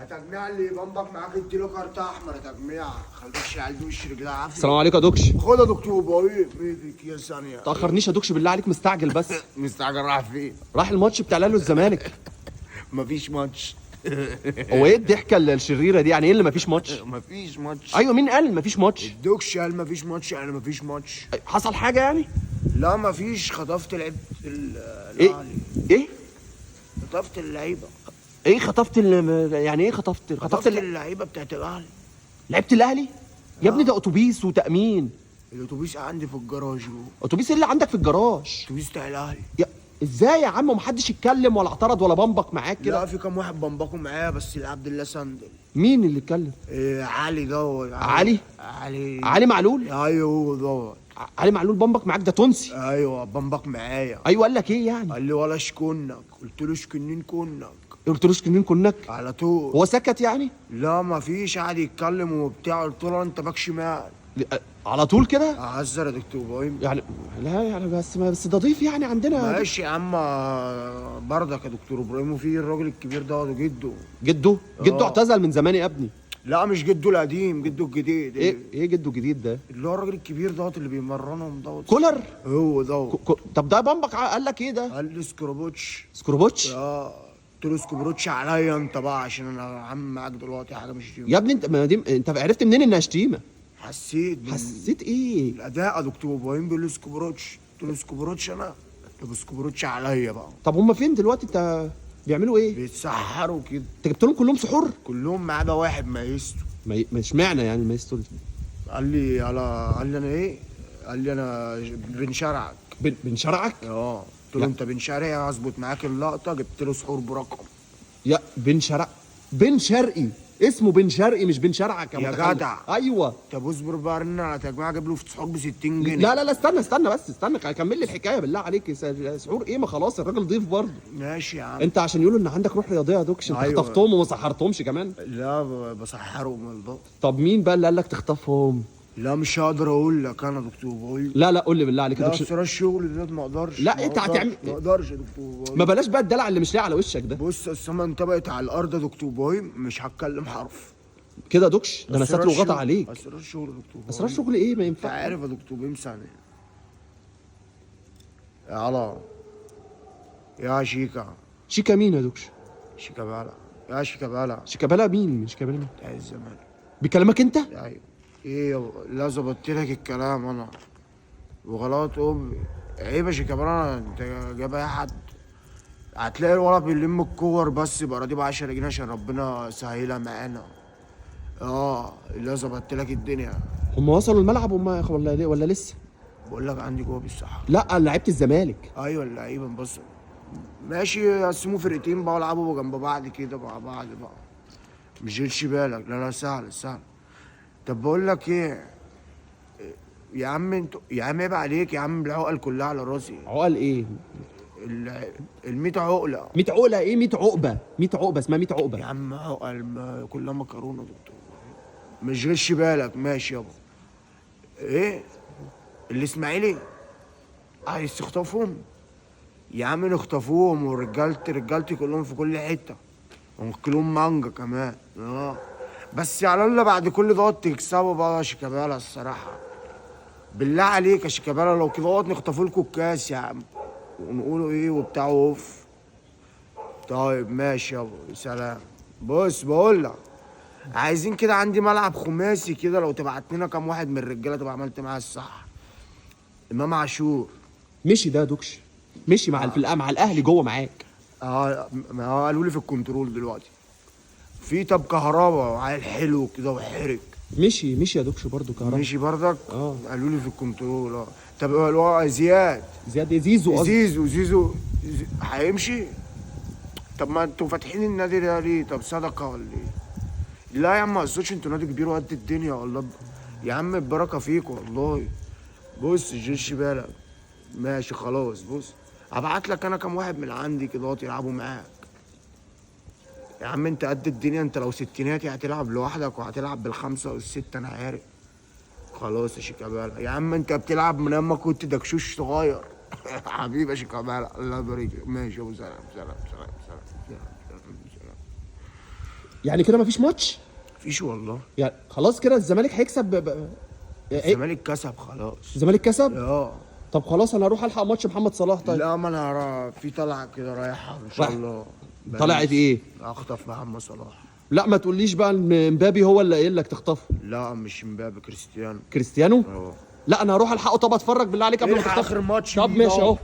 هتجميع اللي بمبك معاك اديله كارت احمر يا تجميع. خليكش العيال دي وش رجلها عافيه. السلام عليكم يا دوكش. خد يا دكتور بايظ بيدك يا ثانيه. تاخرنيش يا دوكش بالله عليك، مستعجل بس. مستعجل رايح فين؟ راح الماتش بتاع الاهلي والزمالك. مفيش ماتش. هو ايه الضحكه الشريره دي؟ يعني ايه اللي مفيش ماتش؟ مفيش ماتش. ايوه مين قال مفيش ماتش؟ الدوكش قال مفيش ماتش يعني مفيش ماتش. حصل حاجه يعني؟ لا مفيش. خطفت لعيبه ايه الاهلي. ايه خطفت اللعيبه. ايه خطفت يعني ايه خطفت اللعيبه بتاعت الاهلي. لعيبه الاهلي يا ابني؟ ده اتوبيس وتامين. الاتوبيس عندي في الجراج. اتوبيس إيه اللي عندك في الجراج؟ الاتوبيس بتاع الاهلي. ازاي يا عم ومحدش يتكلم ولا اعترض ولا بمبك معاك لا كده؟ في كام واحد بمبكوا معايا بس عبد الله سندل. مين اللي اتكلم؟ إيه علي دوت. علي معلول. ايوه هو دوت. علي معلول بمبك معاك؟ ده تونسي. ايوه بمبك معايا. ايوه قال لك ايه يعني؟ قال لي ولا شكونك. قلت له شكنين كونك. قلت له كنين كنك على طول. هو سكت يعني؟ لا ما فيش. قعد يتكلم وبتاع. قلت له انت باك شمال. على طول كده اعذر يا دكتور ابراهيم. يعني؟ لا يعني بس ده ضيف يعني عندنا. ماشي يا عم برضك يا دكتور ابراهيم. وفي الراجل الكبير دوت وجده. جده اعتزل من زمان يا ابني. لا مش جده القديم، جده الجديد. ايه جده الجديد ده؟ اللي هو الراجل الكبير دوت اللي بيمرنهم دوت. كولر. هو دوت. طب ده بامبك قال لك ايه ده؟ قال لي سكروبوتش. سكروبوتش؟ قلت له سكروبوتش عليا انت بقى عشان انا عم معاك دلوقتي حاجه مش شتيمه. يا ابني انت عرفت منين انها شتيمه؟ حسيت ايه؟ الاداء يا دكتور ابراهيم بيقول لي سكروبوتش. قلت له سكروبوتش انا. طب سكروبوتش عليا بقى. طب هم فين دلوقتي؟ انت بيعملوا ايه؟ بيتسحروا كده. انت جبت لهم كلهم سحور؟ كلهم ما عدا واحد مايسترو. ما اشمعنى يعني مايسترو؟ قال لي انا ايه؟ قال لي انا بن شرعك. بن شرعك؟ قلت له انت بن شرعي هظبط معاك اللقطه. جبت له سحور برقم. يا بن شرقي. اسمه بن شرقي مش بن شرعك يا جدع. ايوه. طب اصبر بقى رن على تجميع. جاب له في سحور ب 60 جنيه. لا استنى كمل لي الحكايه بالله عليك. سحور ايه؟ ما خلاص الراجل ضيف برضه. ماشي يا عم. انت عشان يقولوا ان عندك روح رياضيه يا دوكش انت أيوة. خطفتهم وما سحرتهمش كمان؟ لا بسحرهم والله. طب مين بقى اللي قال لك تخطفهم؟ لا مش هقدر اقول لك انا دكتور بقول. لا قول لي بالله عليك. لا اسرار الشغل ده ما اقدرش. لا انت هتعمل. ما اقدرش يا دكتور بقول. ما بلاش بقى الدلع اللي مش لاقي على وشك ده. بص السما انطبقت على الارض يا دكتور بايم. مش هتكلم حرف كده يا دوكش. ده انا ساتر وغطى عليك. اسرار الشغل يا دكتور بايم. اسرار شغل ايه؟ ما ينفعش. انت عارف يا دكتور بايم ثانيه. يا علا يا شيكا مين يا دوكش؟ شيكابالا. يا شيكابالا. شيكابالا مين؟ شيكابالا مين؟ بتاع الزمالك. بيكلمك انت؟ ايوه. ايه لا ظبطت لك الكلام انا وغلط امي. عيب يا شيكابالا. انت جايب اي حد. هتلاقي الولد بيلم الكور بس يبقى راضي ب 10 جنيه عشان ربنا سهلها معانا. اللي ظبطت لك الدنيا. هم وصلوا الملعب ولا لسه؟ بقول لك عندي جوه بالصحة. لا لعيبه الزمالك. ايوه اللعيبه بص. ماشي يقسموا فرقتين بقى ويلعبوا جنب بعض كده مع بعض بقى. مش جيتش بالك. لا سهل. طب بقول لك ايه يا عم انتوا يا عم عيب عليك يا عم. العقل كلها على راسي. عقل ايه؟ ال 100 عقله. 100 عقله ايه؟ 100 عقبه. 100 عقبه اسمها 100 عقبه يا عم عقل كلها مكرونه دكتور. مش غش بالك. ماشي يابا. ايه الاسماعيلي عايز تخطفهم؟ يا عم نخطفوهم. ورجالتي كلهم في كل حته. وناكلهم مانجا كمان. بس على الله بعد كل دوت تكسبوا بقى يا شيكابالا الصراحه. بالله عليك يا شيكابالا لو كده دوت نخطفوا لكم الكاس يا عم. ونقولوا ايه وبتاع اوف. طيب ماشي يابا سلام. بص بقول لك عايزين كده. عندي ملعب خماسي كده لو تبعت لنا كام واحد من الرجاله تبقى عملت معاه الصح. امام عاشور. مشي ده يا دوكش. مشي مع الاهلي جوه معاك. ما هو قالوا لي في الكنترول دلوقتي. في طب كهربا عيل حلو كده وحرك. مشي يا دوكش برضه كهربا. مشي برضك. قالوا لي في الكنترول. طب هو زياد زيزو هيمشي. طب ما انتوا فاتحين النادي ده ليه؟ طب صدقه ولا ايه؟ لا يا عم ما اقصدش. انتوا نادي كبير وقد الدنيا والله. يا عم البركه فيكم والله. بص جيش بالك. ماشي خلاص. بص هبعت لك انا كام واحد من عندي كده يلعبوا معاك. يا عم انت قد الدنيا. انت لو ستيناتي هتلعب لوحدك وهتلعب بالخمسه والسته انا عارف. خلاص يا شيكابالا. يا عم انت بتلعب من اما كنت دكشوش صغير. حبيبي يا شيكابالا الله يبارك. ماشي يا ابو سلام. يعني كده مفيش ماتش؟ مفيش والله. يعني خلاص كده الزمالك هيكسب إيه؟ الزمالك كسب خلاص. الزمالك كسب؟ اه. طب خلاص انا هروح الحق ماتش محمد صلاح. طيب لا، ما انا في طلعه كده رايحه ان شاء رايح. الله. طلعت ايه؟ اخطف محمد صلاح. لا ما تقوليش بقى ان مبابي هو اللي قايل لك تخطفه. لا مش مبابي، كريستيانو. كريستيانو؟ اه. لا انا هروح الحقه. طب اتفرج بالله عليك قبل ما الحق تخطفه. اخر ماتش طب ليه ماشي ده. اهو.